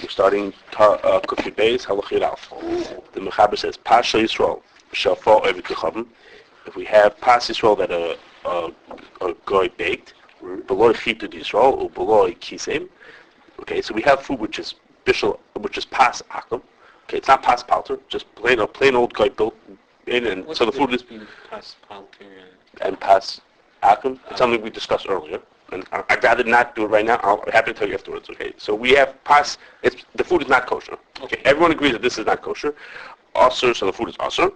We're starting Kufi Beis Halachid Alf. The Mechaber says, Pasha Yisroel shall fall over Kechavim. If we have Pas Yisroel that a goy baked, below Chitud Yisroel or below Kisem. Okay, so we have food which is bishul, which is Pas Akum. Okay, it's not Pas Palter, just plain old goy built in, and What's so the food is Pas Palter and Pas Akum. It's something we discussed earlier. And I'd rather not do it right now. I'm happy to tell you afterwards. Okay, so we have pas. The food is not kosher. Okay, everyone agrees that this is not kosher. Issur, so the food is issur.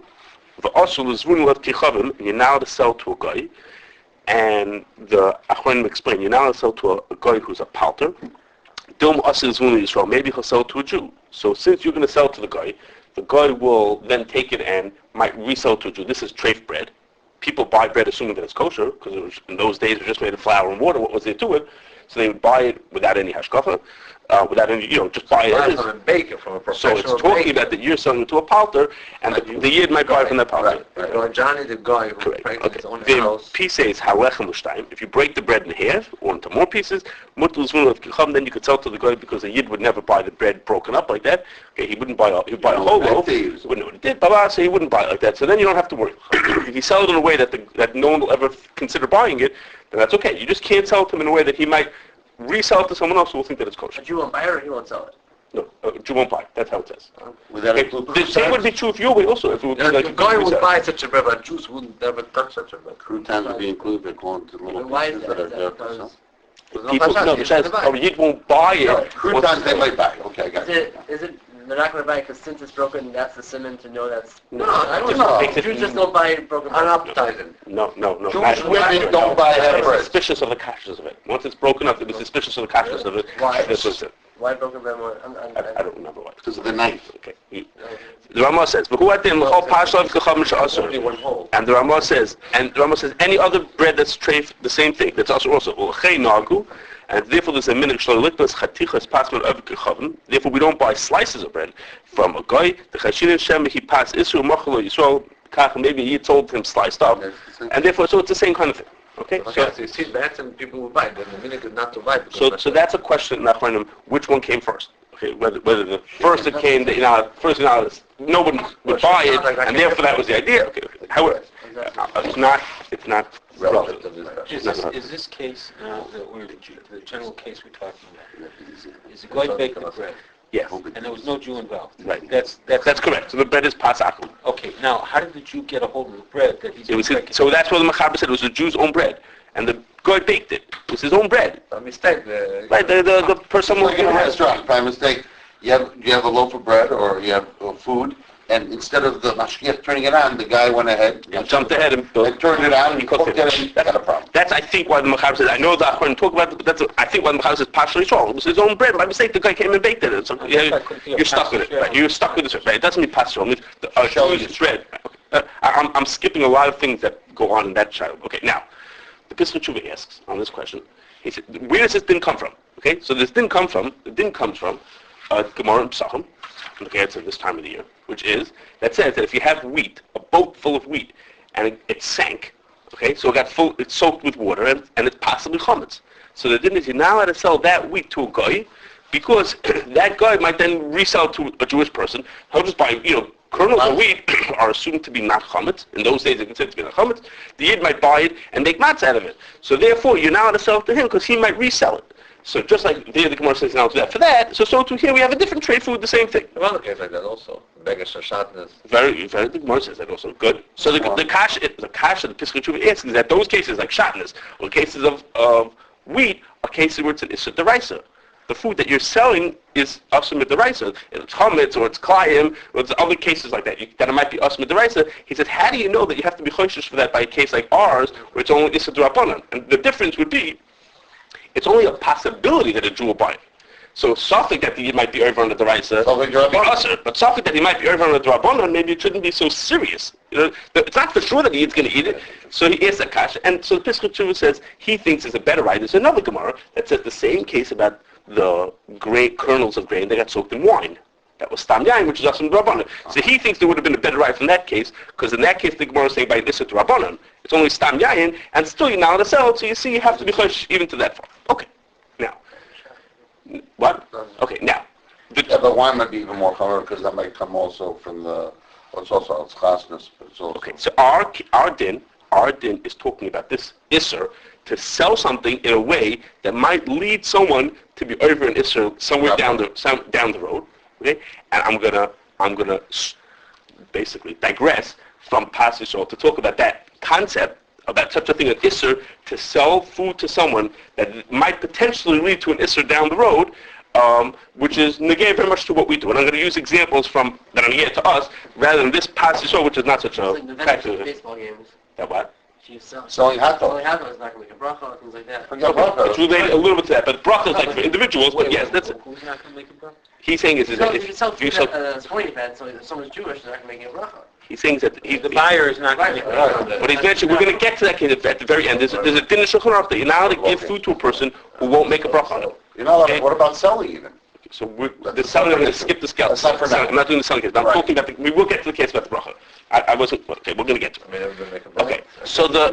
The issur is v'nu lev kichavim, and you're now to sell to a guy. And the achronim explain you're now to sell to a guy who's a palter. Dom issur is v'nu Yisroel. Maybe he'll sell to a Jew. So since you're going to sell to the guy will then take it and might resell to a Jew. This is treif bread. People buy bread assuming that it's kosher, because in those days it was just made of flour and water. What was there to it? So they would buy it without any hashkafa, without any, just buy it as is. Bake it from a professional So it's talking about that you're selling it to a palter, and the yid might buy it from that palter. Right. Johnny, the guy who Correct. his own The house. piece is halechem l'shtayim. If you break the bread in half or into more pieces, then you could sell to the guy, because the yid would never buy the bread broken up like that. Okay, he wouldn't buy he'd buy a whole loaf. He wouldn't know what it did, so he wouldn't buy it like that. So then you don't have to worry. If you sell it in a way that no one will ever consider buying it, then that's okay. You just can't sell it to him in a way that he might resell it to someone else who will think that it's kosher. A Jew won't buy it, or he won't sell it? No, a Jew won't buy it. That's how it says. The same would be true if your way also. If it would be like a guy would buy such a bread, but Jews wouldn't ever touch such a bread. Croutons would be included according to the little Why pieces is that are that? there. Because people, no, the Yid won't buy it. Croutons they might buy. Okay, I got it. is it they're not going to buy it because since it's broken, that's the simon to know that's... No, I don't know. Jews just don't buy broken bread. Unappetizing. No. Jewish women don't buy that They're bread. suspicious of the kashrus of it. Once it's broken up, they're suspicious of the kashrus of it. Why? This was it. Why broken bread more? I don't remember why. Because of the knife. Okay. The Ramah says, and the Ramah says, any other bread that's treif, the same thing. That's also. And therefore there's a minhag shloliknas chatichas pasman of kechavim. Therefore we don't buy slices of bread from a guy. The chashirin shem he pas Issur machalo Yisroel kach. Maybe he told him sliced up, and therefore so it's the same kind of thing. Okay. So you see that, and people will buy it. Then the minhag is not to buy it. So that's a question. Which one came first? Okay, whether the first it came, no one would buy it, and therefore that was the idea. Okay. However, it's not relevant. Is this case now that the general case we're talking about? Is it going baked the bread? Yes. And there was no Jew involved. Right. That's correct. So the bread is pas akum. Okay. Now, how did the Jew get a hold of the bread that he's making? So that's what the Mechaber said. It was the Jew's own bread, and the guy baked it. It was his own bread. A mistake. Right. The person It's like in a restaurant, by mistake, you have a loaf of bread or you have food, and instead of the mashgiach turning it on, the guy went ahead and jumped ahead and turned it on and cooked it. And got a problem. That's I think why the Mechaber says. I know the Achronim talk about it, but I think why the Mechaber says partially wrong. It was his own bread. By mistake, the guy came and baked it. So, you're stuck with it. Right? You're stuck with this. Right? It doesn't mean partial. It means Jewish bread. I'm skipping a lot of things that go on in that child. Okay. Now, the Pesach Tshuva asks on this question. He said, where does this din come from? Okay. So this din comes from Gemara and Pesachim. Okay, it's at this time of the year, which is, that says that if you have wheat, a boat full of wheat, and it sank, okay, so it's soaked with water, and it's possibly chametz. So the din is you're now allowed to sell that wheat to a guy, because that guy might then resell to a Jewish person. He'll just buy, kernels of wheat are assumed to be not chametz. In those days, they considered to be not chametz. The yid might buy it and make matzah out of it. So therefore, you're now allowed to sell it to him, because he might resell it. So just like the Gemara says now to that for that, so too here we have a different trade food, the same thing. Well, case like that also. Beggars are shatnez. Very, the Gemara says that also. Good. So the kash the Pesach Tshuva asks is that those cases like shatnez or cases of wheat are cases where it's an Issur D'oraisah. The food that you're selling is Issur D'oraisah. It's chametz or it's klayim or it's other cases like that. That it might be Issur D'oraisah. He says, how do you know that you have to be choishish for that by a case like ours where it's only Issur D'rabannan? And the difference would be it's only a possibility that a Jew will buy it. So something that he might be over on the D'oraisah, but something that he might be over on the D'rabannan, maybe it shouldn't be so serious. It's not for sure that he's going to eat it. So he asks that kasha, and so the Pesach Tshuva says he thinks it's a better right. There's another Gemara that says the same case about the kernels of grain that got soaked in wine. That was stam yain, which is Issur D'rabannan. So he thinks there would have been a better right from that case, because in that case the Gemara is saying by Issur D'rabannan, it's only stam yain, and still you're not allowed to sell it. So you see, you have to be chosh even to that far. Okay. Now, what? Okay. Now, the wine might be even more common because that might come also from the. Well, it's also it's chasness, but it's also. Okay, so our din is talking about this Issur to sell something in a way that might lead someone to be over an Issur somewhere down the road. Okay, and I'm gonna basically digress from Pas Yisrael to talk about that concept about such a thing as Issur to sell food to someone that might potentially lead to an Issur down the road. Which is negay very much to what we do. And I'm going to use examples from that are negay to us rather than this Pas Yisrael, which is not such a It's like the vendors practical. at baseball games. That what? If you sell Selling hot selling dogs. hot dogs, not going to make a bracha, things like that. Forget bracha. It's related a little bit to that, but bracha is like for individuals. But yes, that's it. Who's not going to make a bracha? He's saying is So that if you sell if you food sell, at a sporting event, so if someone's Jewish, they're not going to make a bracha. he's saying that he's The buyer is not going to make a Right. bracha. But he's mentioned, we're going to get to that case at the very end. There's a din in Shulchan Aruch that you're not allowed to give food to a person who won't make a bracha on it. You're not allowed. Okay. What about selling even? So the selling, I'm going to skip the scale. That's not for now. I'm not doing the selling case. I'm Right. talking about we will get to the case about the bracha. I wasn't, okay, we're going to get to it. I mean, everybody make a bracha. Okay, so the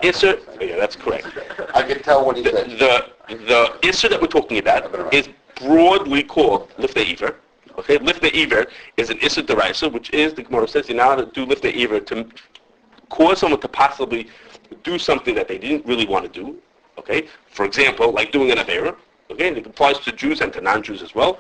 Issur, yeah, that's correct. I can tell what he said. The Issur that we're talking about is broadly called Lifnei Iver. Okay, Lifnei Iver is an Issur D'oraisah, which is, the Gemara says, you're not allowed to do Lifnei Iver to cause someone to possibly do something that they didn't really want to do. Okay, for example, like doing an Avera. Okay, and it applies to Jews and to non-Jews as well.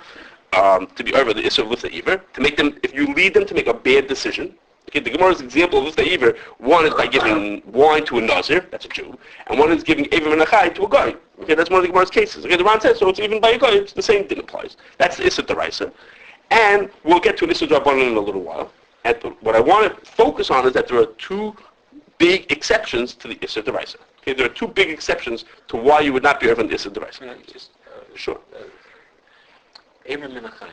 To be over the Issur of Lifnei Iver, to make them, if you lead them to make a bad decision. Okay, the Gemara's example of Lifnei Iver, one is by giving wine to a Nazir, that's a Jew, and one is giving Eivim and Achai to a guy. Okay, that's one of the Gemara's cases. Okay, the Ran says, so it's even by a guy, it's the same thing applies. That's the Issur D'oraisah. And we'll get to an Issur D'rabannan in a little while. And what I want to focus on is that there are two big exceptions to the Issur D'oraisah. Okay, there are two big exceptions to why you would not be over the Issur D'oraisah. Just, Sure. Abram Menachai.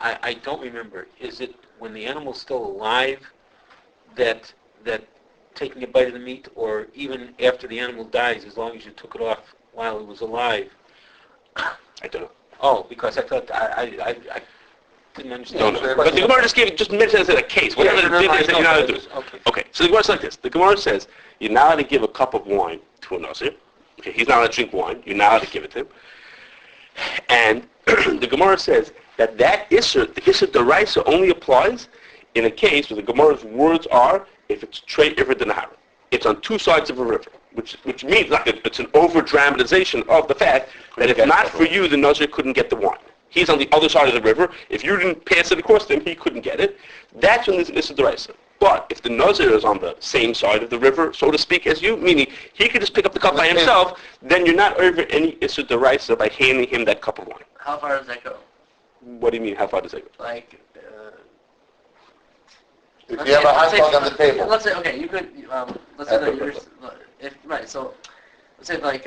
I don't remember. Is it when the animal's still alive that taking a bite of the meat, or even after the animal dies, as long as you took it off while it was alive? I don't know. Oh, because I thought I didn't understand. Don't know. But the Gemara just mentions it as a case. Whatever the din is that you're not allowed to do. Okay. Okay, so the Gemara is like this. The Gemara says, you're not allowed to give a cup of wine to a Nazir. Okay, he's not allowed to drink wine. You're not allowed to give it to him. And the Gemara says that Issur, the Issur D'oraisah, only applies in a case where the Gemara's words are, if it's Trei Iver D'Nahara. It's on two sides of a river, which means like it's an over-dramatization of the fact that if not for you, the Nazir couldn't get the wine. He's on the other side of the river. If you didn't pass it across to him, he couldn't get it. That's when there's an Issur D'oraisah. But if the Nazir is on the same side of the river, so to speak, as you, meaning he could just pick up the cup by himself, then you're not over any Issur D'oraisah by handing him that cup of wine. How far does that go? What do you mean, how far does that go? Like, If you have a hot dog on the table. Let's say, okay, you could, let's say that you're, right, so, let's say like,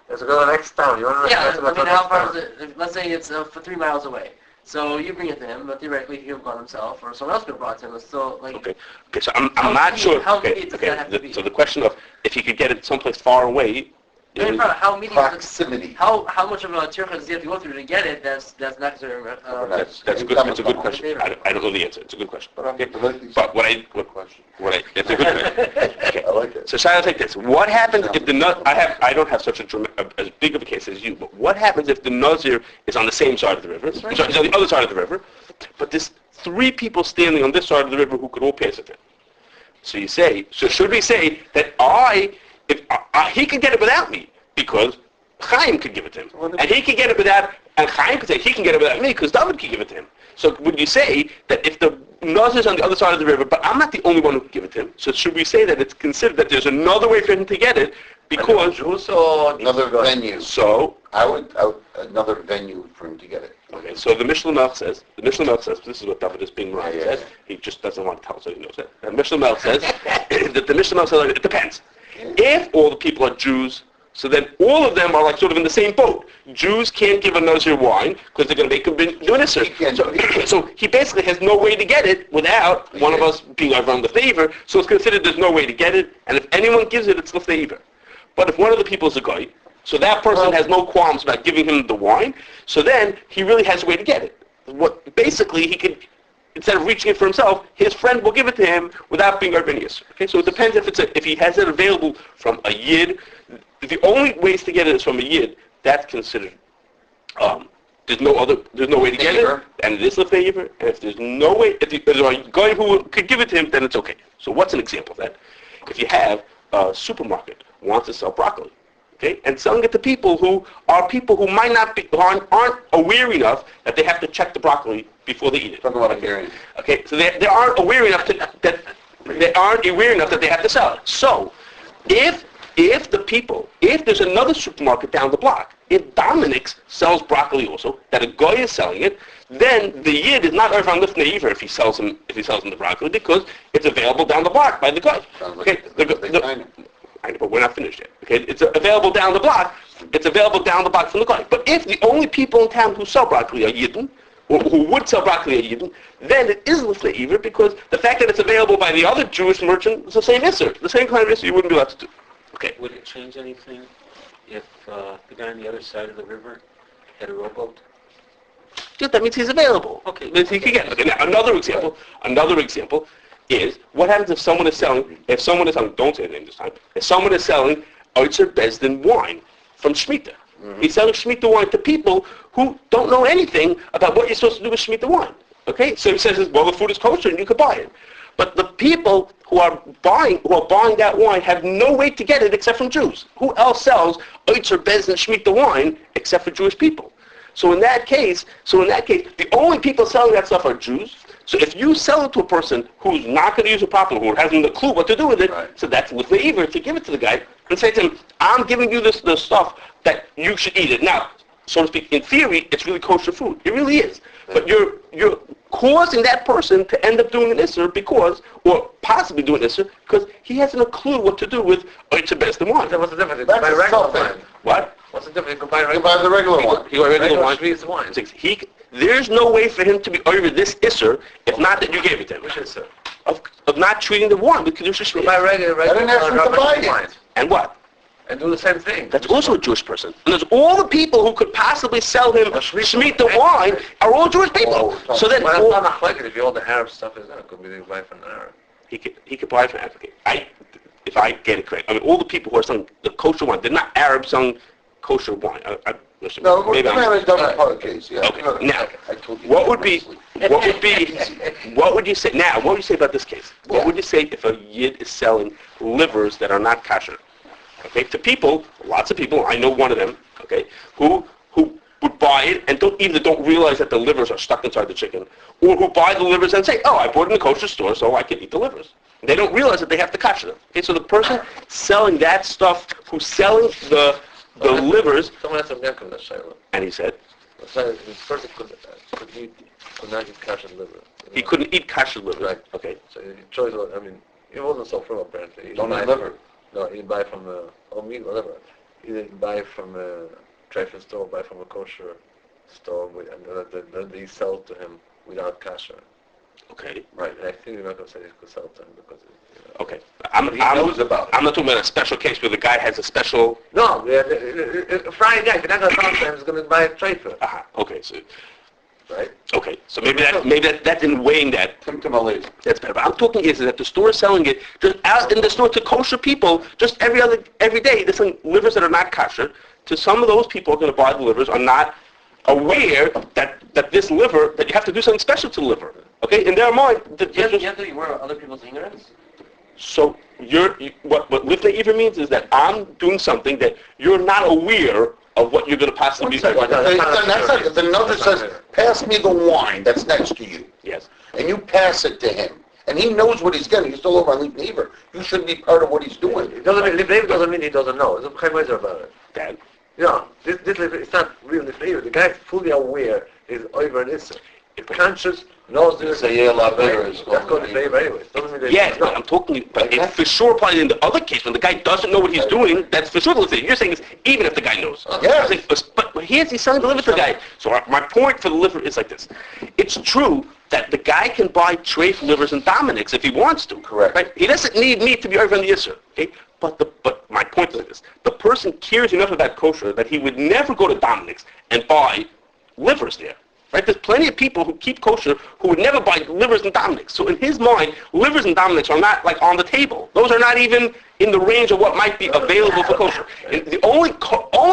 Let's go to the next town. You want to yeah, go to I the mean, next how far town? is it, let's say it's for 3 miles away. So you bring it to him, but theoretically he could have gone himself, or someone else could have brought it to him. It's still, like, Okay, so I'm How not immediate- sure. how Okay, immediate does that have to be? so the question of if he could get it someplace far away, I mean, how immediate, Proximity. how much of a tircha does he have to go through to get it? That's not considered. that's good. It's a good question. I don't know the answer. It's a good question. Okay. But Good question. it's a good question. Okay. I like it. So Shai, take this. What happens if the I don't have such as big of a case as you, but what happens if the Nazir is on the same side of the river? He's on the other side of the river, but there's 3 people standing on this side of the river who could all pass it in. So you say, so should we say that he could get it without me because Chaim could give it to him, and he could get it without, and Chaim could say he can get it without me because David could give it to him. So would you say that if the Nazir is on the other side of the river, but I'm not the only one who can give it to him, so should we say that it's considered that there's another way for him to get it because Jews or Another venue. so I would another venue for him to get it. okay, so the Mishnah Melch says, this is what David is being right Yeah. says. He just doesn't want to tell us that he knows it. And Mishnah Melch says that the Mishnah Melch says it depends. If all the people are Jews, so then all of them are like sort of in the same boat. Jews can't give a Nazir wine because they're going to make him do an Issur. So he basically has no way to get it without one of us being over on the favor. So it's considered there's no way to get it. And if anyone gives it, it's Lifnei Iver. But if one of the people is a guy, so that person has no qualms about giving him the wine, so then he really has a way to get it. What basically he could, instead of reaching it for himself, his friend will give it to him without being Arbenius. Okay, so it depends if he has it available from a Yid. The only ways to get it is from a Yid. That's considered there's no way to get it, and it is Lifnei Iver, and if there's no way, if there's a guy who could give it to him, then it's okay. So what's an example of that? If you have a supermarket wants to sell broccoli, okay, and selling it to people who might not be, who aren't aware enough that they have to check the broccoli before they eat it. Okay, so they aren't aware enough that they have to sell it. So, if there's another supermarket down the block, if Dominic's sells broccoli also, that a guy is selling it, then the Yid is not over on Lifnei Iver if he sells him the broccoli, because it's available down the block by the guy. Okay, I know, but we're not finished yet. Okay, it's available down the block. It's available down the block from the guy. But if the only people in town who sell broccoli are Yidden, or who would sell broccoli are Yidden, then it is Lifnei Iver, because the fact that it's available by the other Jewish merchant is the same Issur, the same kind of Issur you wouldn't be allowed to do. Okay. Would it change anything if the guy on the other side of the river had a rowboat? Yeah, that means he's available. Okay. Means he can get it. Okay, now another example is what happens if someone is selling, don't say the name this time, if someone is selling Issur Bezdin wine from Shemitah. Mm-hmm. He's selling Shemitah wine to people who don't know anything about what you're supposed to do with Shemitah wine. Okay? So he says, well, the food is kosher and you could buy it. But the people who are buying that wine have no way to get it except from Jews. Who else sells Issur Bezdin Shemitah wine except for Jewish people? So in that case, the only people selling that stuff are Jews. So if you sell it to a person who's not going to use it properly, who hasn't a clue what to do with it, right. So that's Lifnei Iver to give it to the guy and say to him, I'm giving you the stuff that you should eat it. Now, so to speak, in theory, it's really kosher food. It really is. But you're causing that person to end up doing an Issur or possibly doing an Issur, because he hasn't a clue what to do with Issur Bezdin wine. What's the difference? You can buy regular wine. What? What's the difference? You can buy the regular wine. You buy regular wine. wine. There's no way for him to be over this Issur if not that you gave it to him. Which Issur? Of not treating the wine with Kedusha Shmita. Buy regular I didn't ask him to buy it. And what? And do the same thing. That's also a Jewish person. And there's all the people who could possibly sell him Shemitah wine are all Jewish people. So then, well, that's not like it. If all the Arab stuff is there, it could be buy from an Arab. He could buy from Africa. If I get it correct, I mean, all the people who are selling the kosher wine, they're not Arabs selling kosher wine. Listen, No, maybe the double part case. Yeah. Okay. Now, what would you say? Now, what would you say about this case? What would you say if a Yid is selling livers that are not kosher? Okay, to people, lots of people, I know one of them, okay, who would buy it and don't realize that the livers are stuck inside the chicken, or who buy the livers and say, oh, I bought it in the kosher store, so I can eat the livers. They don't realize that they have to kosher them. Okay, so the person selling that stuff, who's selling the livers, someone has a milk on the Shiloh. And he said, the person could not eat kosher liver. He couldn't eat kosher liver. Right. Okay. So he chose, it wasn't so firm apparently. Don't eat liver. No, he buy from meat, whatever. He didn't buy from a treif store, buy from a kosher store, and then they sell to him without kosher. Okay. Right. And I think you're not going to say he could sell to him because. Okay. I'm not talking about a special case where the guy has a special. No, Friday night. If you're not going to sell to him, he's going to buy a treif. Okay. So. Right. Okay, so maybe that didn't weighing that. That's better. But I'm talking is that the store is selling it just out in the store to kosher people just every day. They're selling livers that are not kosher. To some of those people who are going to buy the livers are not aware that this liver, that you have to do something special to the liver. Okay, in their mind, you have to be aware of other people's ignorance. So what Lifnei Iver means is that I'm doing something that you're not aware of what you're going to possibly be. The notice says, pass me the wine that's next to you. Yes. And you pass it to him. And he knows what he's getting. He's still over on Lifnei Iver. You shouldn't be part of what he's doing. Lifnei Iver doesn't mean he doesn't know. There's a chaymazer about it. Dad. This it's not real Lifnei Iver. The guy is fully aware he's over an Issur. Conscious, knows this. That's called Lifnei Iver anyway. Yes, but I'm talking, but it's for sure probably in the other case when the guy doesn't know what he's doing, that's for sure the thing. You're saying is even if the guy knows. Yes. But he's selling the liver to the guy. So my point for the liver is like this. It's true that the guy can buy treif livers and Dominic's if he wants to. Correct. Right? He doesn't need me to be over on the Issur. Okay? But my point is like this. The person cares enough about kosher that he would never go to Dominic's and buy livers there. Right? There's plenty of people who keep kosher who would never buy livers and dominics. So in his mind, livers and dominics are not like on the table. Those are not even in the range of what might be available for kosher. And the only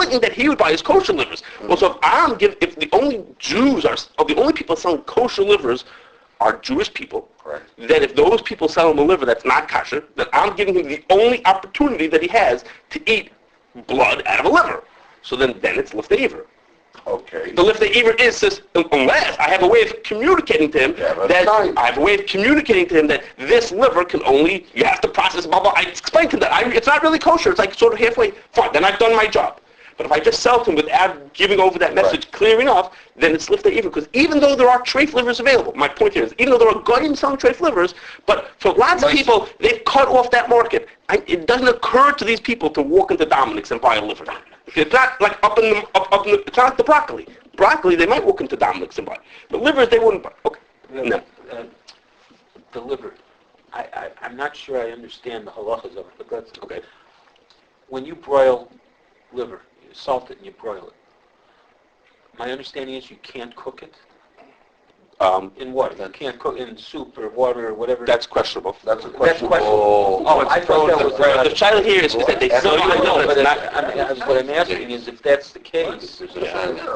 thing that he would buy is kosher livers. Well, so if the only Jews are, or the only people selling kosher livers are Jewish people, Correct. then if those people sell him a liver that's not kosher, then I'm giving him the only opportunity that he has to eat blood out of a liver. So then it's Lifnei Iver. Okay. The Lifnei Iver is this, unless I have a way of communicating to him that this liver can only, you have to process, blah, blah. I explained to him that it's not really kosher. It's like sort of halfway, fine, then I've done my job. But if I just sell to him without giving over that message clear enough, then it's Lifnei Iver. Because even though there are treif livers available, my point here is, even though there are goyim selling treif livers, but for lots of people, they've cut off that market. It doesn't occur to these people to walk into Dominic's and buy a liver. It's not like it's not like the broccoli. Broccoli, they might walk into Dominic's and buy. The livers, they wouldn't buy. Okay. No. The liver. I'm not sure I understand the halachas of it, but that's Okay. When you broil liver, you salt it and you broil it. My understanding is you can't cook it in water. You can't cook in soup or water or whatever. That's questionable. That's a question. Oh, I thought that was... The child here is that they sell you a liver. What I'm asking is, if that's the case,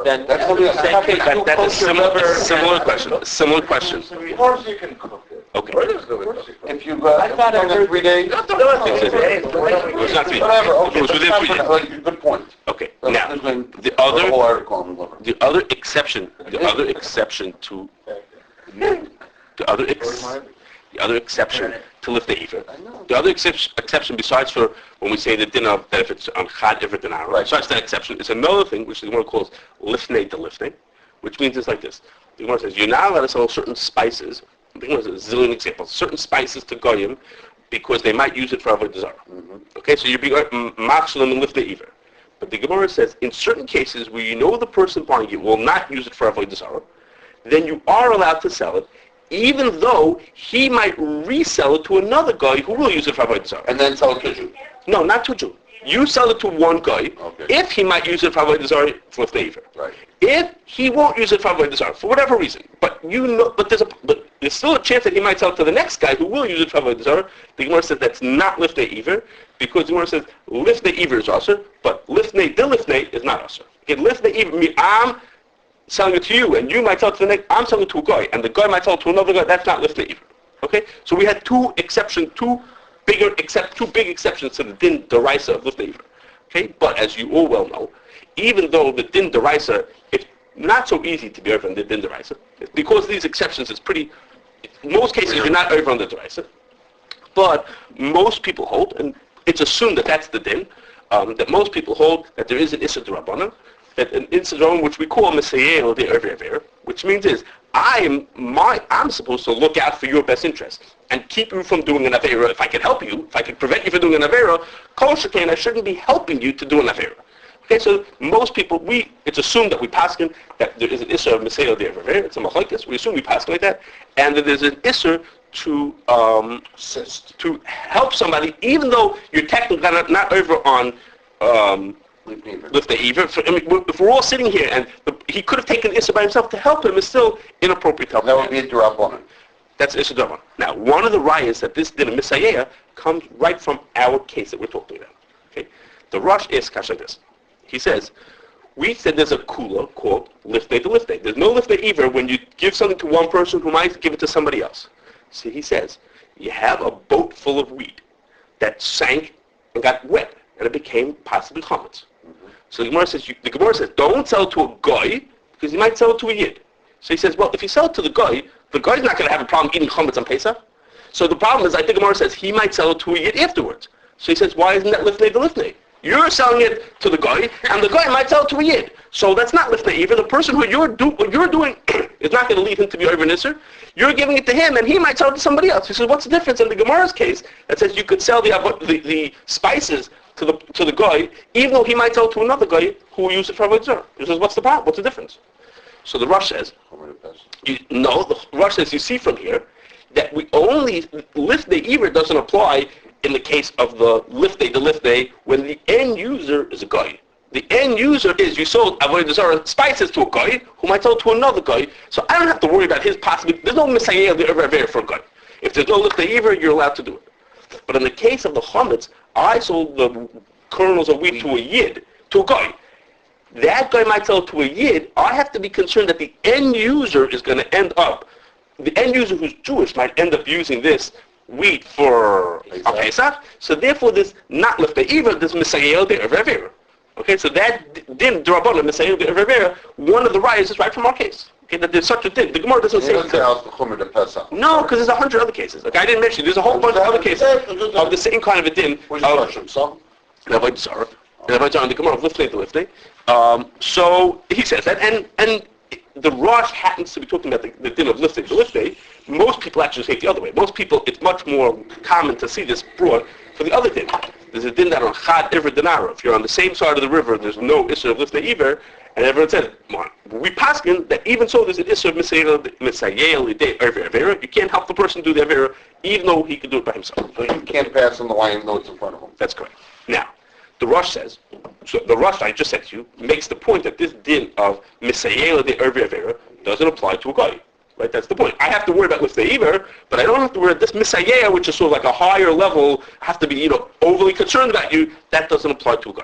then That's what we same case, two That's a kosher similar question. Similar question. Of course you can cook it. Okay. If you I thought I heard 3 days, It was not 3 days. whatever. Okay, It was within 3 days. like, good point. Okay. That's Now, been the whole other article on the liver. the other exception to the other exception to Lifnei Iver. The other exception besides for when we say the din of that if it's on Chad Iver Dinar, Right. besides that exception, is another thing which the Gemara calls Lifnei Lifnei, which means it's like this. The Gemara says you're not allowed to sell certain spices. The Gemara says a zillion examples. Certain spices to goyim because they might use it for avodah zarah. Okay, so you're being machshalim and Lifnei Iver. But the Gemara says in certain cases where you know the person buying it will not use it for avodah zarah, then you are allowed to sell it, even though he might resell it to another guy who will use it for avodah zarah. And then sell it to you. No, not to a Jew. You sell it to one guy. Okay. If he might use it for avodah zarah, it's Lifnei Iver. Right. If he won't use it for avodah zarah for whatever reason, but there's still a chance that he might sell it to the next guy who will use it for avodah zarah. The Gemara says that's not Lifnei Iver because the Gemara says Lifnei Iver is also, but Lifnei Lifnei is not also. Okay, Lifnei Iver, I'm selling it to you, and you might sell it to the next. I'm selling it to a guy, and the guy might sell it to another guy. That's not Lifnei Iver. Okay, so we had two big exceptions to the din d'oraisah of Lifnei Iver. Okay, but as you all well know, even though the din d'oraisah, it's not so easy to be over on the din d'oraisah, because of these exceptions, it's pretty. In most cases, you're not over on the d'oraisah, but most people hold, and it's assumed that that's the din, that most people hold that there is an Issur D'rabannan, that an Issur D'oraisah, which we call Messiah the Iver, which means is I'm supposed to look out for your best interest and keep you from doing an avera. If I can help you, if I can prevent you from doing an avera, kol shekain, I shouldn't be helping you to do an avera. Okay, so most people, it's assumed that we paskin that there is an Issur of Messiah the Iver. It's a machlokes. We assume we paskin like that, and that there's an Issur to assist, to help somebody, even though you're technically not over on Lifnei Iver. If we're all sitting here and he could have taken Issur by himself to help him, it's still inappropriate to help him. That would be a D'rabannan. That's Issur D'oraisah. Now, one of the rayas that this din of Messiah comes right from our case that we're talking about. Okay, the Rosh asks Kash like this. He says, we said there's a kula called Lifnei Lifnei. There's no Lifnei Iver when you give something to one person who might give it to somebody else. So he says, you have a boat full of wheat that sank and got wet, and it became possibly chametz. So the Gemara says, don't sell it to a guy because he might sell it to a yid. So he says, well, if you sell it to the guy's not going to have a problem eating chametz on Pesach. So the problem is, I think Gemara says he might sell it to a yid afterwards. So he says, why isn't that Lifnei Lifnei? You're selling it to the guy, and the guy might sell it to a yid. So that's not Lifnei Iver. The person who what you're doing is not going to lead him to be over Issur. You're giving it to him, and he might sell it to somebody else. He says, what's the difference in the Gemara's case that says you could sell the spices to the guy, even though he might sell it to another guy who will use it for avodah zarah? He says, what's the problem? What's the difference? So the Rosh says, the Rosh says, you see from here that we only Lifnei Iver doesn't apply in the case of the Lifnei when the end user is a guy. The end user is, you sold avodah zarah spices to a guy who might sell to another guy, so I don't have to worry about his possibility. There's no Messiah for a guy. If there's no Lifnei Iver, you're allowed to do it. But in the case of the chametz, I sold the kernels of wheat to a yid, to a guy. That guy might sell to a yid. I have to be concerned that the end user is going to end up, the end user who's Jewish might end up using this wheat for a Pesach. So therefore, this not Lifnei Iver, this Messiah D'oraisah. Okay, so that din D'rabannan Messiah D'oraisah, one of the riots is right from our case. Okay, that there's such a thing. The Gemara doesn't say. No, because there's 100 other cases. Like I didn't mention, there's a whole bunch of other cases of the same kind of a din. Which question? Some? Avodah zarah. Avodah zarah in the Gemara of Lifnei Lifnei. So he says that, and the Rosh happens to be talking about the din of Lifnei Lifnei. Most people actually say it the other way. Most people, it's much more common to see this brought for the other din. There's a din that on Chad Iver Denara. If you're on the same side of the river, there's no Issur of Lifnei Iver, and everyone says, we paskin that even so there's an Issur of Messiah D'oraisah. You can't help the person do the Avera, even though he can do it by himself. So you can't pass on the line notes in front of him. That's correct. Now, the Rosh says, so the Rosh I just said to you, makes the point that this din of Messiah D'oraisah doesn't apply to a guy. Right, that's the point. I have to worry about Lifnei Iver, but I don't have to worry about this Messiah, which is sort of like a higher level, have to be, overly concerned about you. That doesn't apply to a guy.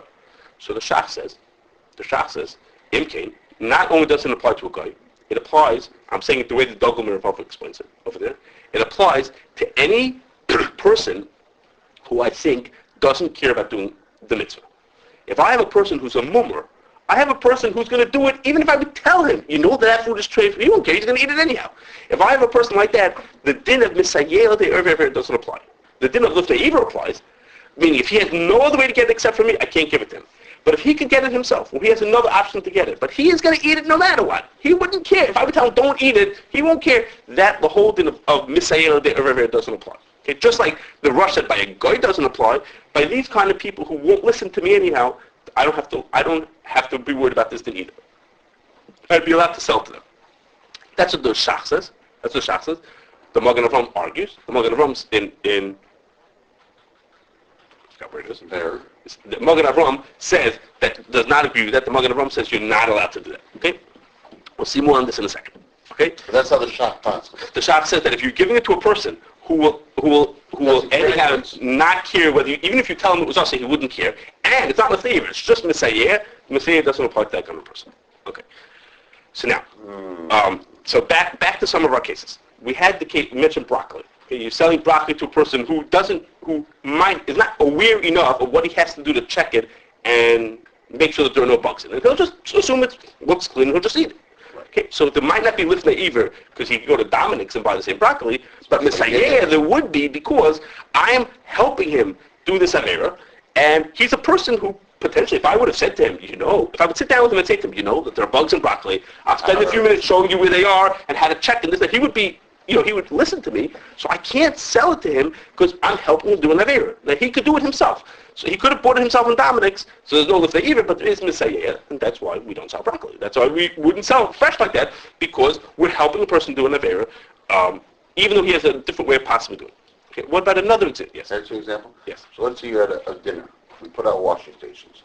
So the Shach says, Imkain, not only doesn't apply to a guy, it applies, I'm saying it the way the Douglas Rav explains it over there, it applies to any person who I think doesn't care about doing the mitzvah. If I have a person who's a mummer, I have a person who's going to do it even if I would tell him, that food is trade for you, okay, he's going to eat it anyhow. If I have a person like that, the din of Messiah D'oraisah doesn't apply. The din of Lifnei Iver applies, meaning if he has no other way to get it except for me, I can't give it to him. But if he can get it himself, or he has another option to get it, but he is going to eat it no matter what. He wouldn't care. If I would tell him, don't eat it, he won't care. That the whole din of Messiah D'oraisah doesn't apply. Okay, just like the Rosh said by a guy doesn't apply, by these kind of people who won't listen to me anyhow, I don't have to be worried about this din either. I'd be allowed to sell to them. That's what the Shach says. The Magen Avraham argues. The Magen Avraham in the Magen Avraham says that does not agree with that. The Magen Avraham says you're not allowed to do that. Okay? We'll see more on this in a second. Okay? But that's how the Shach talks. The Shach says that if you're giving it to a person who will anyhow not care whether even if you tell him it was us, he wouldn't care. And it's not Lifnei Iver, it's just Messiah. Messiah doesn't apply to that kind of person. Okay. So now, so back to some of our cases. We had the case, we mentioned broccoli. Okay, you're selling broccoli to a person who is not aware enough of what he has to do to check it and make sure that there are no bugs in it. He'll just assume it looks clean and he'll just eat it. Okay, so there might not be Lifnei Iver because he could go to Dominic's and buy the same broccoli, but Messiah there would be because I'm helping him do this Avera, and he's a person who potentially, if I would have said to him, if I would sit down with him and say to him, that there are bugs in broccoli, I'll spend a few minutes showing you where they are and how to check and this, that he would be, he would listen to me, so I can't sell it to him because I'm helping him do an Avera. Now he could do it himself. So he could have bought it himself in Dominic's, so there's no Lifnei Iver, but there is Messiah, and that's why we don't sell broccoli. That's why we wouldn't sell it fresh like that, because we're helping the person do an Avera, even though he has a different way of possibly doing it. Okay, what about another example? Yes. That's an example? Yes. So let's say you're at a dinner. We put out washing stations.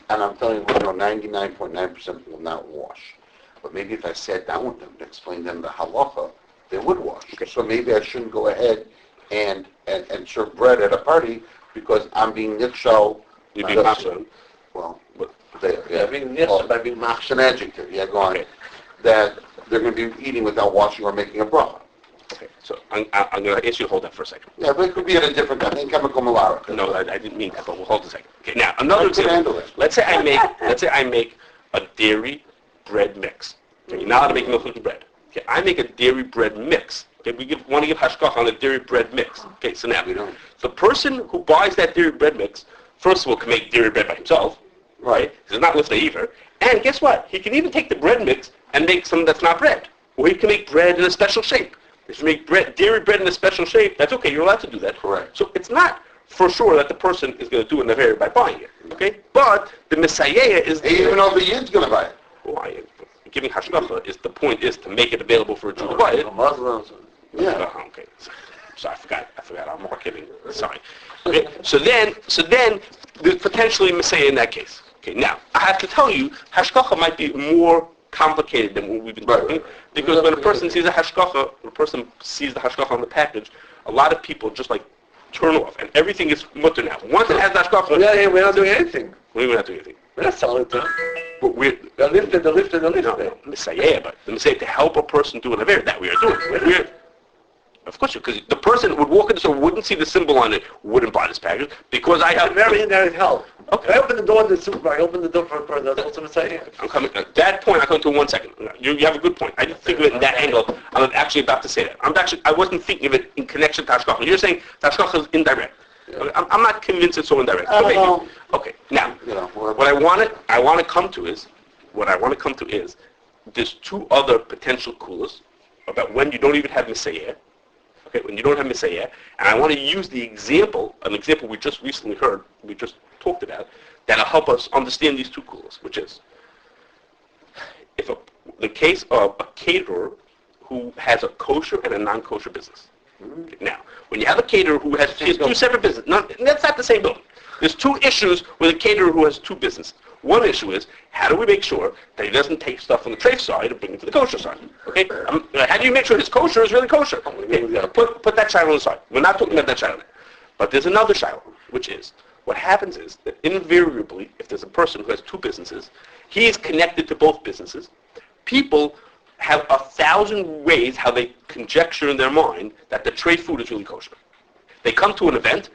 And I'm telling you, 99.9% will not wash. But maybe if I sat down with them and explained them the halacha, they would wash. Okay. So maybe I shouldn't go ahead and serve bread at a party because I'm being nichshal. You're being machshel. Well, being nichshal by being machshel. It's an adjective. Yeah, go on. Okay. That they're going to be eating without washing or making a bracha. Okay, so I'm going to ask you to hold that for a second. Yeah, but it could be at a different time. Chemical malara. No, I didn't mean that, but we'll hold a second. Okay, now another example. Let's say I make a dairy bread mix. Okay, you're not allowed to make milk with bread. Okay, I make a dairy bread mix. Okay, we want to give hashkach on the dairy bread mix. Okay, so now the person who buys that dairy bread mix, first of all, can make dairy bread by himself, right? Because it's not Lifnei Iver. And guess what? He can even take the bread mix and make something that's not bread, or he can make bread in a special shape. If you make dairy bread in a special shape, that's okay. You're allowed to do that. Correct. So it's not for sure that the person is going to do it in a very by buying it. Okay, but the Messiah is even though the yid's going to buy it. Why? Giving hashkafa is the point is to make it available for a Jew to buy it. Muslims. Yeah. Okay. So I forgot. I'm more kidding. Sorry. Okay. So then, there's potentially Messiah in that case. Okay, now, I have to tell you, hashgacha might be more complicated than what we've been talking, because when a person sees a hashgacha, when a person sees the hashgacha on the package, a lot of people just like turn off, and everything is mutter now. Once it has hashgacha... We're not doing anything. We're not doing anything. We're not selling it to them. But we're... The lift. No, Messiah, but the Messiah to help a person do an affair, that we are doing. We're, of course, because the person would walk in the store, wouldn't see the symbol on it, wouldn't buy this package, because I have... Very indirect help. Okay. I open the door to the supermarket, I open the door for a person, that's what I'm saying. I'm coming. At that point, I come to in 1 second. You have a good point. I didn't think of it in that angle. I'm actually about to say that. I wasn't thinking of it in connection to hashgacha. You're saying hashgacha is indirect. Yeah. I'm not convinced it's so indirect. Okay. Now, what I want to come to is, there's two other potential kulas about when you don't even have Messiah. Okay, when you don't have Messiah, and I want to use an example we just recently heard, we just talked about, that'll help us understand these two kulas, which is, the case of a caterer who has a kosher and a non-kosher business. Okay, now, when you have a caterer who has two separate businesses, that's not the same building. There's two issues with a caterer who has two businesses. One issue is, how do we make sure that he doesn't take stuff from the treif side and bring it to the kosher side? Okay? How do you make sure his kosher is really kosher? Okay, put that shiloh aside. We're not talking about that shiloh. But there's another shiloh, which is, what happens is that invariably, if there's a person who has two businesses, he is connected to both businesses. People have 1,000 ways how they conjecture in their mind that the treif food is really kosher. They come to an event,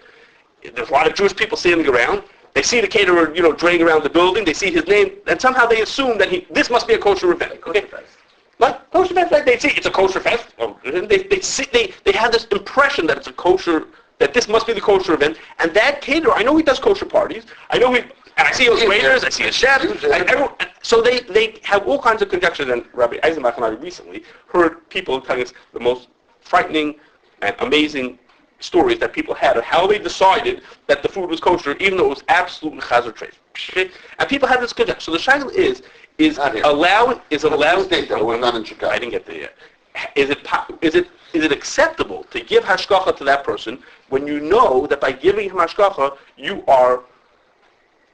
there's a lot of Jewish people standing around, they see the caterer, draying around the building. They see his name, and somehow they assume that this must be a kosher event. Okay, like kosher fest, right? They see it's a kosher fest. They have this impression that it's a kosher, that this must be the kosher event. And that caterer, I know he does kosher parties. I see his waiters. I see his chefs. So they have all kinds of conjectures. And Rabbi Eisenbach and I recently heard people telling us the most frightening and amazing stories that people had of how they decided that the food was kosher, even though it was absolutely chazer treif. Okay? And people have this conjecture. So the shaila is allowing. We're not in Chicago. I didn't get there yet. Is it acceptable to give hashgacha to that person when you know that by giving him hashgacha you are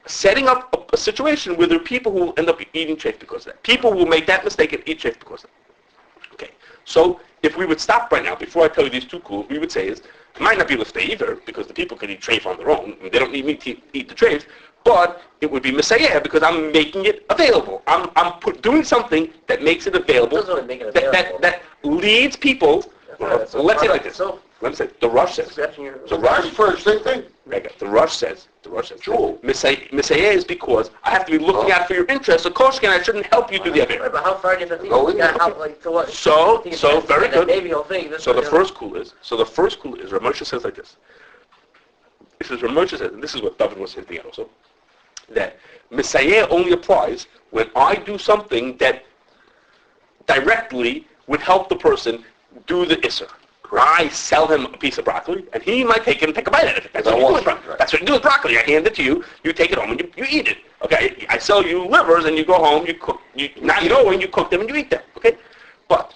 setting up a situation where there are people who will end up eating treif because of that. People will make that mistake and eat treif because of that. Okay. So if we would stop right now, before I tell you these two kulas, we would say is, it might not be Lifnei Iver, because the people can eat treif on their own, and they don't need me to eat the treif, but it would be Messiah, because I'm making it available. I'm doing something that makes it available, that leads people, let's say it like this. Let me say, the Rush says. So Rush first, same thing. The Rush says, sure. Messiah is because I have to be looking out for your interests. Of course, I shouldn't help you do the affair. But how far do you have to Go in. to what? So very good. Maybe whole thing. So the first kula is, Rav Moshe says like this. It says, Rav Moshe says, and this is what David was hinting at also, that Messiah only applies when I do something that directly would help the person do the Issur. I sell him a piece of broccoli, and he might take it and take a bite out of it. That's what you do with broccoli. That's what you do with broccoli. I hand it to you, you take it home, and you eat it. Okay? I sell you livers, and you go home, you cook, not knowing, you cook them, and you eat them. Okay? But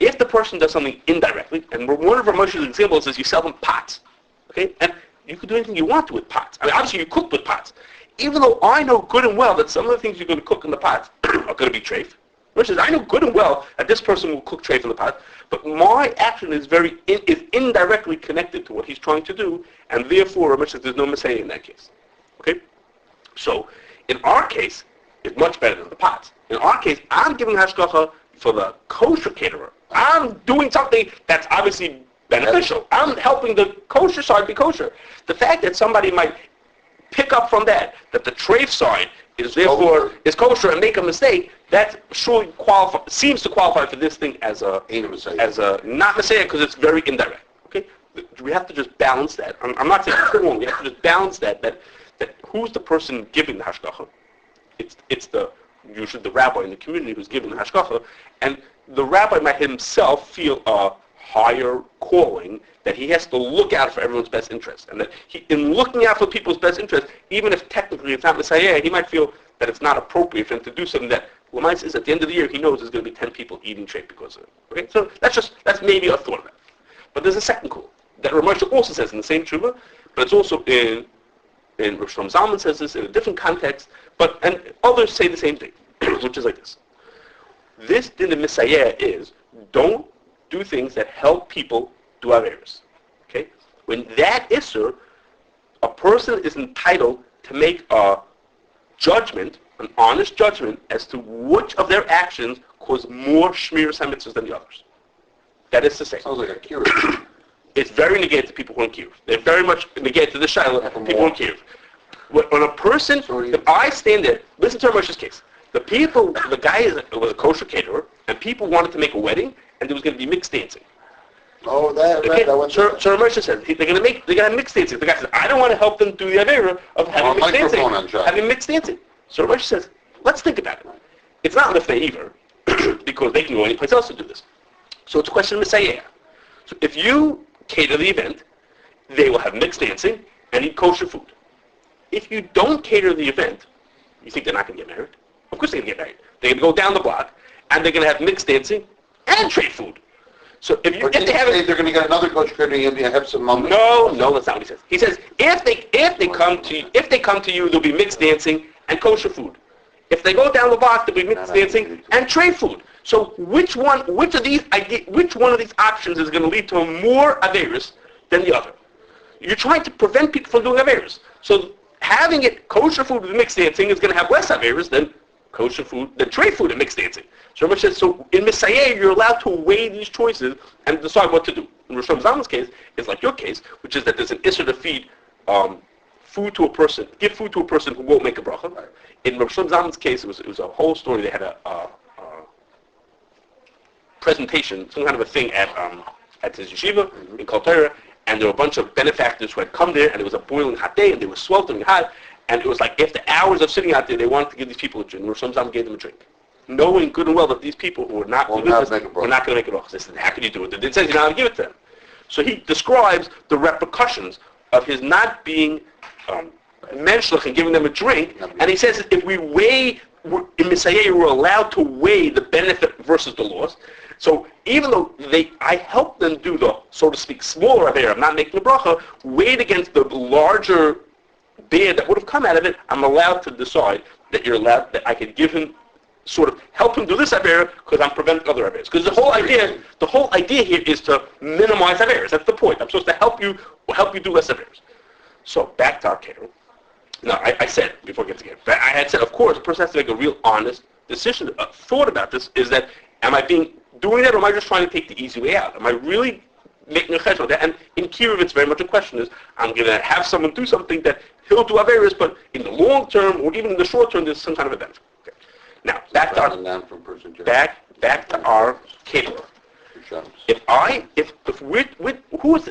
if the person does something indirectly, and one of our Moshe's examples is you sell them pots. Okay? And you can do anything you want to with pots. I mean, obviously you cook with pots. Even though I know good and well that some of the things you're going to cook in the pots are going to be treif, which is I know good and well that this person will cook treif in the pot, but my action is indirectly connected to what he's trying to do, and therefore, there's no Messiah in that case. Okay? So, in our case, it's much better than the pots. In our case, I'm giving hashgacha for the kosher caterer. I'm doing something that's obviously beneficial. I'm helping the kosher side be kosher. The fact that somebody might pick up from that the treif side is therefore is kosher and make a mistake, that surely seems to qualify for this thing as a not Messiah because it's very indirect. Okay, we have to just balance that. I'm not saying it's wrong. We have to just balance that who's the person giving the hashgacha? It's usually the rabbi in the community who's giving the hashgacha, and the rabbi might himself feel a higher calling that he has to look out for everyone's best interest, and that in looking out for people's best interest, even if technically it's not Messiah, he might feel that it's not appropriate for him to do something that Lamais is at the end of the year he knows there's going to be 10 people eating treif because of it. Okay, so that's maybe a thought of that. But there's a second call that Rav Moshe also says in the same tshuva, but it's also in and Rosh Zalman says this in a different context, and others say the same thing, which is like this. This din of Messiah is, don't do things that help people do Averis. Okay? When that Issur, a person is entitled to make a judgment, an honest judgment, as to which of their actions cause more Shmiras HaMitzvahs than the others. That is to say. Sounds like a cure. It's very negated to people who don't kiruv. They're very much negated to the Shiloh, people who don't kiruv. When a person, if I stand there, listen to Ramesh's case. The guy was a kosher caterer, and people wanted to make a wedding, and there was going to be mixed dancing. Oh, that went So Ramesh said they're going to have mixed dancing. The guy says, I don't want to help them do the avera of having mixed dancing. Having mixed dancing. So Ramesh says, let's think about it. It's not Lifnei Iver, because they can go anyplace else to do this. So it's a question of Messiah. So if you cater the event, they will have mixed dancing and eat kosher food. If you don't cater the event, you think they're not going to get married? Of course they're going to get married. They're going to go down the block, and they're going to have mixed dancing and trade food. So if you they're going to get another kosher catering and have some moments. No, that's not what he says. He says if they come to you, there'll be mixed dancing and kosher food. If they go down the block, there'll be mixed dancing and trade food. So which one of these options is going to lead to more averis than the other? You're trying to prevent people from doing averis. So having it kosher food with mixed dancing is going to have less averis than kosher food, than trade food and mixed dancing. So Ramesh says, so in Messiah, you're allowed to weigh these choices and decide what to do. In Rosh Zalman's case, it's like your case, which is that there's an issur to feed food to a person, give food to a person who won't make a bracha. In Rosh Zalman's case, it was a whole story. They had a presentation, some kind of a thing at his yeshiva in Kol Torah, and there were a bunch of benefactors who had come there, and it was a boiling hot day, and they were sweltering hot, and it was like after hours of sitting out there, they wanted to give these people a drink. Rosh Hashanah gave them a drink, knowing good and well that these people who were not going to make it off. They said, how can you do it? They said, you're not going to give it to them. So he describes the repercussions of his not being menschlich and giving them a drink, and he says if we weigh, in Messiah, we're allowed to weigh the benefit versus the loss. So even though I help them do the, so to speak, smaller avera, I'm not making a bracha, weighed against the larger bad that would have come out of it, I'm allowed to decide that I could give him, sort of help him do this avera because I'm preventing other averas. Because the whole idea here is to minimize averas. That's the point. I'm supposed to help you do less averas. So back to our catering. Now, I said, before I get to it, I had said, of course, a person has to make a real honest decision. A thought about this is that, am I doing that, or am I just trying to take the easy way out? Am I really making a cheshbon? And in Kiruv, it's very much a question is, I'm going to have someone do something that he'll do averis, but in the long term, or even in the short term, there's some kind of a benefit. Okay. Now, back to our caterer.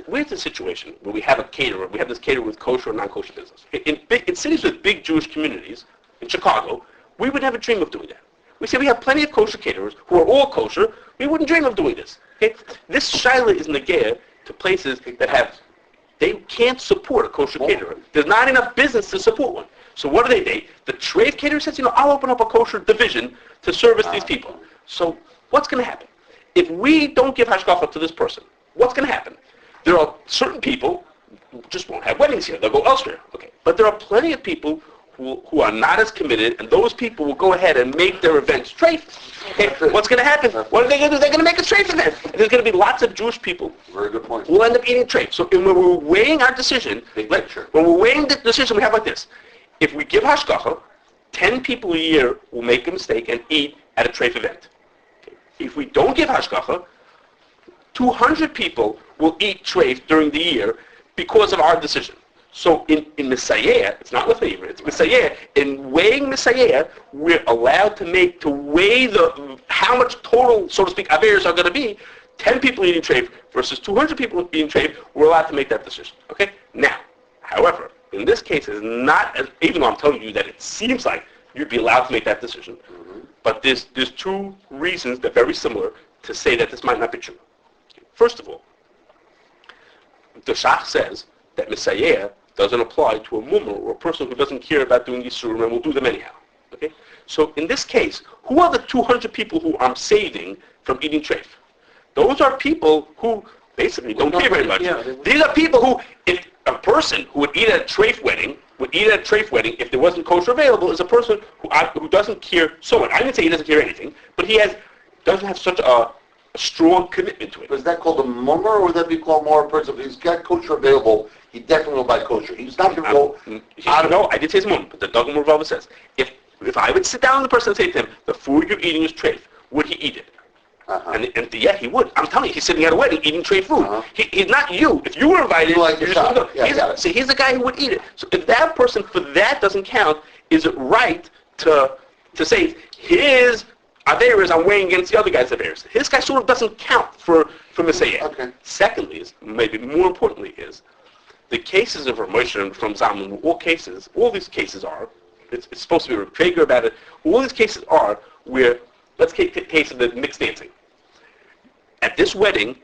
Where's the situation where we have a caterer, we have this caterer with kosher or non-kosher business? In cities with big Jewish communities, in Chicago, we would never dream of doing that. We say we have plenty of kosher caterers who are all kosher. We wouldn't dream of doing this. Okay? This shaila is negaya to places that they can't support a kosher caterer. There's not enough business to support one. So what do they? The trade caterer says, I'll open up a kosher division to service these people. So what's going to happen? If we don't give hashgacha to this person, what's going to happen? There are certain people who just won't have weddings here. They'll go elsewhere. Okay. But there are plenty of people who are not as committed, and those people will go ahead and make their events treif. Okay, what's going to happen? What are they going to do? They're going to make a treif event. And there's going to be lots of Jewish people who will end up eating treif. So when we're weighing our decision, we have like this. If we give hashgacha, 10 people a year will make a mistake and eat at a treif event. Okay. If we don't give hashgacha, 200 people will eat treif during the year because of our decision. So in Messiah, it's not Lifnei Iver, it's Messiah. In weighing Messiah, we're allowed to weigh how much total, so to speak, averas are going to be. 10 people eating treif versus 200 people eating treif, we're allowed to make that decision. Okay? Now, however, in this case, it's not, even though I'm telling you that it seems like you'd be allowed to make that decision, but there's two reasons that are very similar to say that this might not be true. First of all, the Shach says that Messiah doesn't apply to a mummer or a person who doesn't care about doing Yisroel and will do them anyhow. Okay? So in this case, who are the 200 people who I'm saving from eating treif? Those are people who basically don't care very much. These are people who, a person who would eat at a treif wedding if there wasn't kosher available is a person who doesn't care so much. I didn't say he doesn't care anything, but he doesn't have such a strong commitment to it. Is that called a mummer, or would that be called more a person? If he's got kosher available, he definitely will buy kosher. He's not going to go. No, I did say it's mummer, but the Dogma Rava says if I would sit down with the person and say to him, the food you're eating is treif, would he eat it? Uh-huh. And yeah, he would. I'm telling you, he's sitting at a wedding eating treif food. Uh-huh. He's not you. If you were invited, You like you're the just shop. going to go. Yeah, He's the guy who would eat it. So if that person for that doesn't count, is it right to say his Averis I'm weighing against the other guy's Averis? His guy sort of doesn't count for Messiah. Okay. Secondly, maybe more importantly, is the cases of Moshe and from Zalman, all these cases are, it's supposed to be a Traeger about it, all these cases are where, let's take the case of the mixed dancing. At this wedding,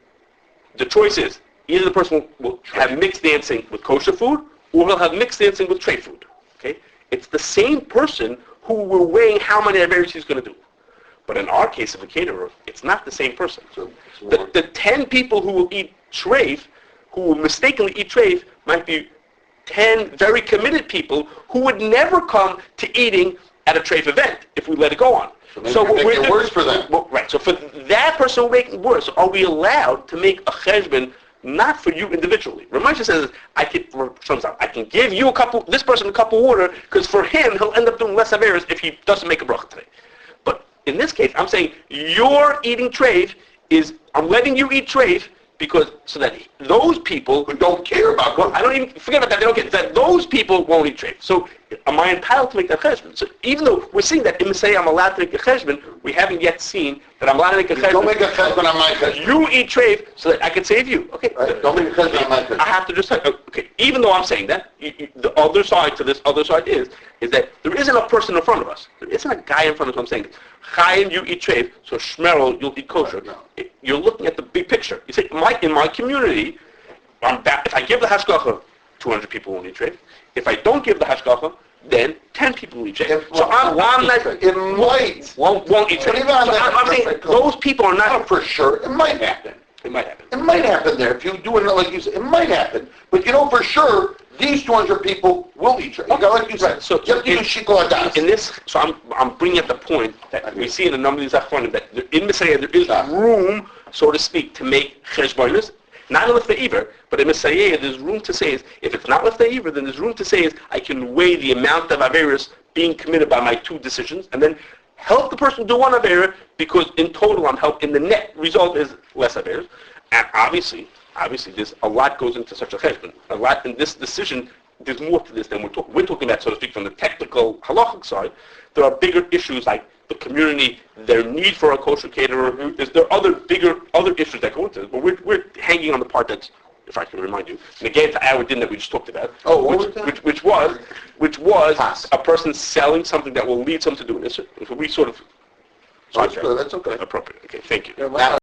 the choice is either the person will have mixed dancing with kosher food, or he'll have mixed dancing with tray food. Okay? It's the same person who we're weighing how many Averis he's going to do. But in our case of a caterer, it's not the same person. So the 10 people who will eat treif, who will mistakenly eat treif, might be 10 very committed people who would never come to eating at a treif event if we let it go on. So maybe we're making it worse for them. Well, right. So for that person, we're making it worse. Are we allowed to make a cheshbon not for you individually? Ramesh says, I can give you this person a cup of water, because for him, he'll end up doing less averos if he doesn't make a bracha today. But in this case, I'm saying your eating treif I'm letting you eat treif so that those people who don't care about I don't even forget about that. They don't get that. Those people won't eat treif. So am I entitled to make that cheshbon? So even though we're seeing that in Messiah I'm allowed to make a cheshbon, we haven't yet seen that I'm allowed to make a cheshbon. Don't make a cheshbon on my cheshbon. You eat treif so that I can save you. Okay. Right. Don't make a cheshbon on my cheshbon. I have to just say, okay. Even though I'm saying that, the other side to this other side is that there isn't a person in front of us. There isn't a guy in front of us. I'm saying, Chaim, you eat treif, so Shmerel, you'll eat kosher. No. You're looking at the big picture. You say, in my community, if I give the hashgacha, 200 people will eat treif. If I don't give the hashgacha, then 10 people will eat treif. So I'm not. It might. Won't eat treif. So I'm saying those people are not. For sure, it might happen. It might happen. It might happen there. If you do it like you said, it might happen. But you know for sure, these 200 people will eat treif. Like you said, so you have to do shikol hadas. In this, so I'm bringing up the point that we see in a number of these achronim that in Messiah there is room, so to speak, to make cheshbonos. Not in Lifnei Iver, but in Messiah there's room to say if it's not Lifnei Iver, then there's room to say I can weigh the amount of averis being committed by my two decisions, and then help the person do one avera, because in total I'm helping. The net result is less averis. And obviously there's a lot goes into such a cheshbon. A lot in this decision. There's more to this than we're talking about, so to speak, from the technical halachic side. There are bigger issues like the community, their need for a kosher caterer. There are other issues that go into it. But we're hanging on the part that's, if I can remind you, negated to our din that we just talked about. Which was a person selling something that will lead someone to do this. So we sort of. That's good. That's okay. Appropriate. Okay. Thank you.